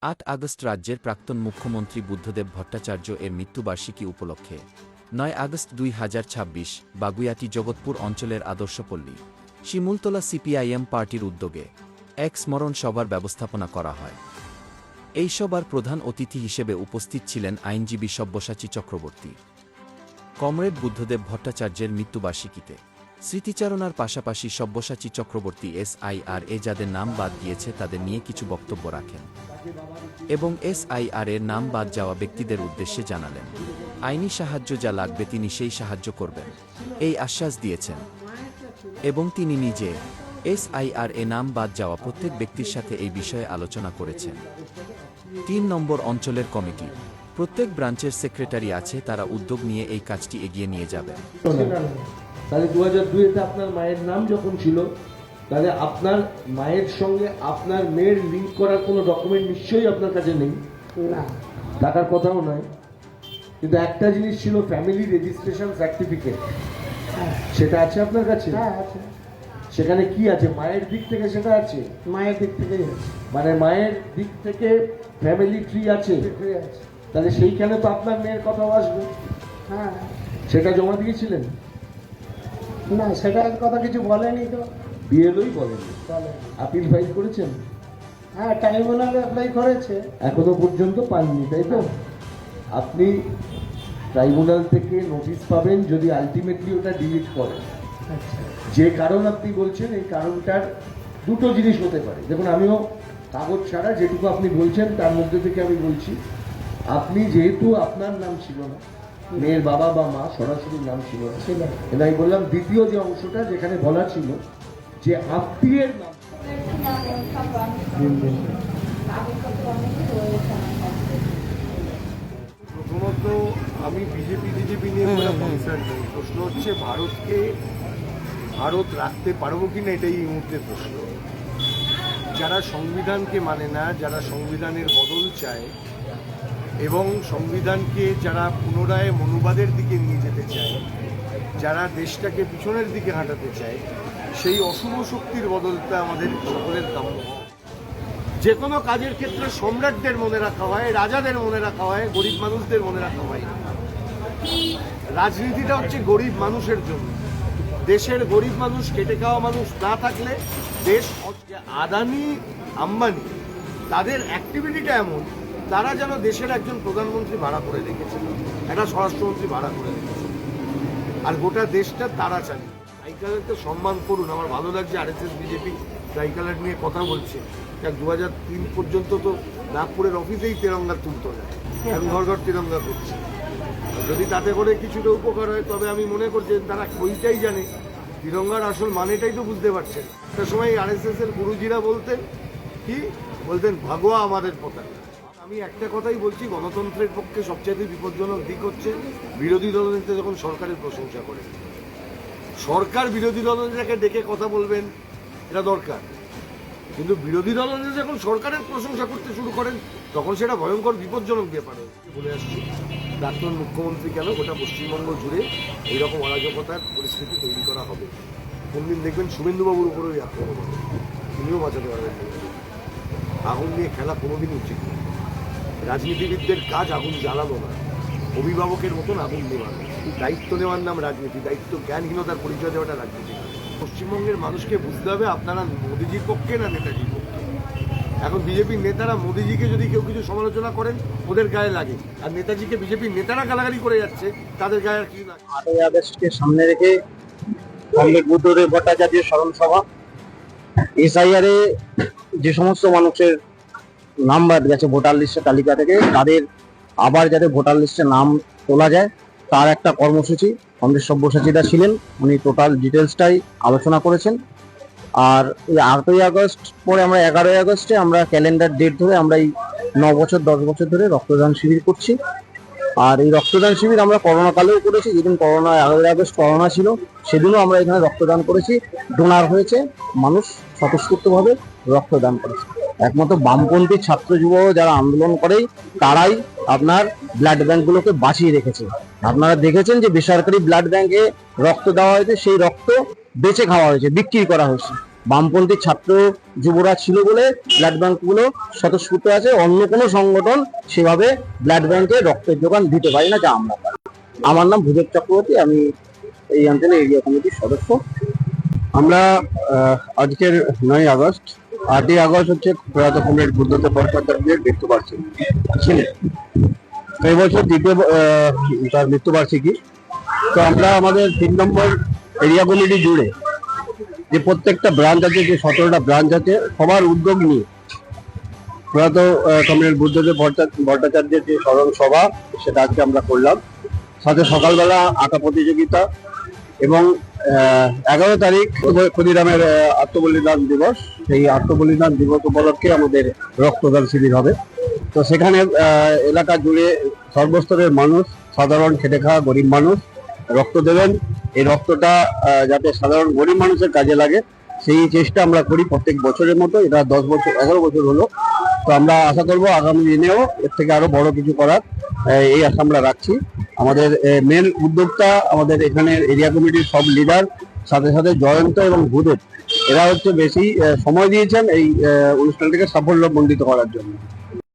৮ August রাজ্যের প্রাক্তন মুখ্যমন্ত্রী বুদ্ধদেব ভট্টাচার্য এর মৃত্যুবার্ষিকী উপলক্ষে ৯ আগস্ট ২০২৬ বাগুইআটি জগৎপুর অঞ্চলের আদর্শপল্লী শিমুলতলা সিপিআইএম পার্টির উদ্যোগে এক স্মরণ সভার ব্যবস্থাপনা করা হয়। এই সভার প্রধান অতিথি হিসেবে উপস্থিত ছিলেন আইনজীবী সব্যসাচী চক্রবর্তী। কমরেড বুদ্ধদেব ভট্টাচার্যের মৃত্যুবার্ষিকীতে স্মৃতিচারণার পাশাপাশি সব্যসাচী চক্রবর্তী SIR-এ যাদের নাম বাদ গিয়েছে তাদের নিয়ে কিছু বক্তব্য রাখেন এবং SIR-এর নাম বাদ যাওয়া ব্যক্তিদের উদ্দেশ্যে জানালেন আইনি সাহায্য যা লাগবে তিনি সেই সাহায্য করবেন এই আশ্বাস দিয়েছেন এবং তিনি নিজে SIR-এ নাম বাদ যাওয়া প্রত্যেক ব্যক্তির সাথে এই বিষয়ে আলোচনা করেছেন। ৩ নম্বর অঞ্চলের কমিটি প্রত্যেক ব্রাঞ্চের সেক্রেটারি আছে, তারা উদ্যোগ নিয়ে এই কাজটি এগিয়ে নিয়ে যাবেন। তাহলে 2002-তে আপনার মায়ের নাম যখন ছিল, তাহলে আপনার মায়ের সঙ্গে আপনার মেয়ের লিঙ্ক করার কোনো ডকুমেন্ট নিশ্চয়ই আপনার কাছে নেই, না টাকার কথাও নয়। কিন্তু একটা জিনিস ছিল ফ্যামিলি রেজিস্ট্রেশন সার্টিফিকেট, সেটা আছে আপনার কাছে? হ্যাঁ আছে। সেখানে কি আছে মায়ের দিক থেকে? সেটা আছে মায়ের দিক থেকেই আছে, মানে মায়ের দিক থেকে ফ্যামিলি ট্রি আছে। আছে। তাহলে সেইখানে তো আপনার মেয়ের কথাও আসবে। হ্যাঁ সেটা জমা দিয়েছিলেন? না সেটার কথা কিছু বলেনি তো। বিএলওই বলেনি। বলেনি। আপিল ফাইল করেছেন? হ্যাঁ ট্রাইব্যুনাল অ্যাপ্লাই করেছে, এখনো পর্যন্ত পাননি, তাই তো? আপনি ট্রাইব্যুনাল থেকে নোটিশ পাবেন যদি আলটিমেটলি ওটা ডিলিট করেন। আচ্ছা যে কারণ আপনি বলছেন, এই কারণটার দুটো জিনিস হতে পারে। দেখুন, আমিও কাগজ ছাড়া যেটুকু আপনি বলছেন তার মধ্যে থেকে আমি বলছি, আপনি যেহেতু আপনার নাম ছিল না, মেয়ের বাবা বা মা সরাসরি নাম ছিল না, ছিল। এবং আমি বললাম দ্বিতীয় যে অংশটা যেখানে বলা ছিল যে আত্মীয়ের নাম। প্রথমত আমি বিজেপি নিয়ে কোনো কনসার্ন নেই। প্রশ্ন হচ্ছে ভারত রাখতে পারবো কিনা, এটাই এই মুহূর্তে প্রশ্ন। যারা সংবিধানকে মানে না, যারা সংবিধানের বদল চায় এবং সংবিধানকে যারা পুনরায় মনুবাদের দিকে নিয়ে যেতে চায়, যারা দেশটাকে পিছনের দিকে হাঁটাতে চায়, সেই অশুভ শক্তির বদলটা আমাদের সকলের কাম্য। যে কোনো কাজের ক্ষেত্রে সম্রাটদের মনে রাখা হয়, রাজাদের মনে রাখা হয়, গরিব মানুষদের মনে রাখা হয়। রাজনীতিটা হচ্ছে গরিব মানুষের জন্য। দেশের গরিব মানুষ, খেটে খাওয়া মানুষ না থাকলে দেশ, আদানি আম্বানি তাদের অ্যাক্টিভিটিটা এমন, তারা যেন দেশের একজন প্রধানমন্ত্রী ভাড়া করে রেখেছে, একটা স্বরাষ্ট্রমন্ত্রী ভাড়া করে রেখেছে, আর গোটা দেশটা তারা চালিয়ে। ট্রাইকালারকে সম্মান করুন। আমার ভালো লাগছে RSS বিজেপি ট্রাইকালার নিয়ে কথা বলছে। 2003 পর্যন্ত তো নাগপুরের অফিসেই তেরঙ্গা তুলতো না, এখন ঘর ঘর তিরঙ্গা করছে। যদি তাতে করে কিছুটা উপকার হয় তবে আমি মনে করছি তারা ওইটাই জানে, তিরঙ্গার আসল মানেটাই তো বুঝতে পারছেন। একটা সময় RSS এর গুরুজিরা বলতেন ভাগোয়া আমাদের পতাকা। আমি একটা কথাই বলছি, গণতন্ত্রের পক্ষে সবচেয়ে বিপজ্জনক দিক হচ্ছে বিরোধী দলনেতা যখন সরকারের প্রশংসা করে। সরকার বিরোধী দলনেতাকে ডেকে কথা বলবেন, এটা দরকার, কিন্তু বিরোধী দলনেতা যখন সরকারের প্রশংসা করতে শুরু করেন তখন সেটা ভয়ঙ্কর বিপজ্জনক ব্যাপার বলে আসছে। প্রাক্তন মুখ্যমন্ত্রী কেন, গোটা পশ্চিমবঙ্গ জুড়ে এইরকম অরাজকতার পরিস্থিতি তৈরি করা হবে। কোনদিন দেখবেন শুভেন্দুবাবুর উপরেই আক্রমণ হবে, তিনিও বাঁচাতে পারবেন না। আগুন নিয়ে খেলা কোনোদিন উচিত নয়। রাজনীতিবিদদের কাজ আগুন জ্বালানো না, অভিভাবকের মতন আগুন নেওয়ানো। দায়িত্ব নেওয়ার নাম রাজনীতি, দায়িত্ব জ্ঞানহীনতার পরিচয় দেওয়াটা রাজনীতি। পশ্চিমবঙ্গের মানুষকে বুঝতে হবে আপনারা মোদিজির পক্ষে না নেতাজির পক্ষে। এখন বিজেপির নেতারা মোদিজিকে যদি কেউ কিছু সমালোচনা করেন ওদের গায়ে লাগে, আর নেতাজিকে বিজেপির নেতারা গালাগালি করে যাচ্ছে তাদের গায়ে আর কি লাগে। 8ই আগস্টকে সামনে রেখে কমরেড বুদ্ধদেব ভট্টাচার্যের স্মরণ সভা। SIR-এ যে সমস্ত মানুষের নাম বাদ গেছে ভোটার লিস্টের তালিকা থেকে, তাদের আবার যাতে ভোটার লিস্টে নাম তোলা যায় তার একটা কর্মসূচি কমরেড সব্যসাচীরা ছিলেন, উনি টোটাল ডিটেলসটাই আলোচনা করেছেন। আর এই 8ই আগস্ট পরে আমরা 11ই আগস্টে আমরা ক্যালেন্ডার ডেট ধরে আমরা এই 9 বছর 10 বছর ধরে রক্তদান শিবির করছি। আর এই রক্তদান শিবির আমরা করোনা কালেও করেছি, যেদিন করোনা 11ই আগস্ট করোনা ছিল সেদিনও আমরা এখানে রক্তদান করেছি। ডোনার হয়েছে, মানুষ স্বতঃস্ফূর্তভাবে রক্তদান করেছে। একমাত্র বামপন্থী ছাত্র যুব যারা আন্দোলন করে তারাই আপনার ব্লাড ব্যাংকগুলোকে বাঁচিয়ে রেখেছে। আপনারা দেখেছেন যে বেসরকারি ব্লাড ব্যাংকে রক্ত দেওয়া হয়েছে, সেই রক্ত বেঁচে খাওয়া হয়েছে, বিক্রি করা হয়েছে। বামপন্থী ছাত্র যুবরা ছিল বলে ব্লাড ব্যাংকগুলো স্বতঃস্ফূর্ত আছে। অন্য কোনো সংগঠন সেভাবে ব্লাড ব্যাংকে রক্তের যোগান দিতে পারি না, যা আমরা পারি। আমার নাম ভূদেব চক্রবর্তী, আমি এই অঞ্চলের এরিয়া কমিটির সদস্য। আমরা আজকের 9ই আগস্ট, 8ই আগস্ট হচ্ছে প্রয়াত কমরেড বুদ্ধদেব ভট্টাচার্যের মৃত্যুবার্ষিকী ছিলেন। তো এবছর দ্বিতীয় তার মৃত্যুবার্ষিকী। তো আমরা আমাদের 3 নম্বর এরিয়া কমিটি জুড়ে যে প্রত্যেকটা ব্রাঞ্চ আছে, যে 17টা ব্রাঞ্চ আছে, সবার উদ্যোগ নিয়ে প্রয়াত কমরেড বুদ্ধদেব ভট্টাচার্যের যে স্মরণ সভা, সেটা আজকে আমরা করলাম। সাথে সকালবেলা আঁকা প্রতিযোগিতা এবং 11 তারিখ ক্ষুদিরামের আত্মবলিদান দিবস। সেই আত্মবলিদান দিবস উপলক্ষে আমাদের রক্তদান শিবির হবে। তো সেখানে এলাকা জুড়ে সর্বস্তরের মানুষ, সাধারণ খেটে খাওয়া গরিব মানুষ রক্ত দেবেন। এই রক্তটা যাতে সাধারণ গরিব মানুষের কাজে লাগে, সেই চেষ্টা আমরা করি প্রত্যেক বছরের মতো। এটা 11 বছর হলো। তো আমরা আশা করবো আগামী দিনেও এর থেকে আরো বড় কিছু করার, এই আশা আমরা রাখছি। আমাদের মেন উদ্যোক্তা আমাদের এখানের এরিয়া কমিটির সব লিডার, সাথে সাথে জয়ন্ত এবং ভূদেব, এরা হচ্ছে বেশি সময় দিয়েছেন এই অনুষ্ঠানটিকে সাফল্যমণ্ডিত করার জন্য।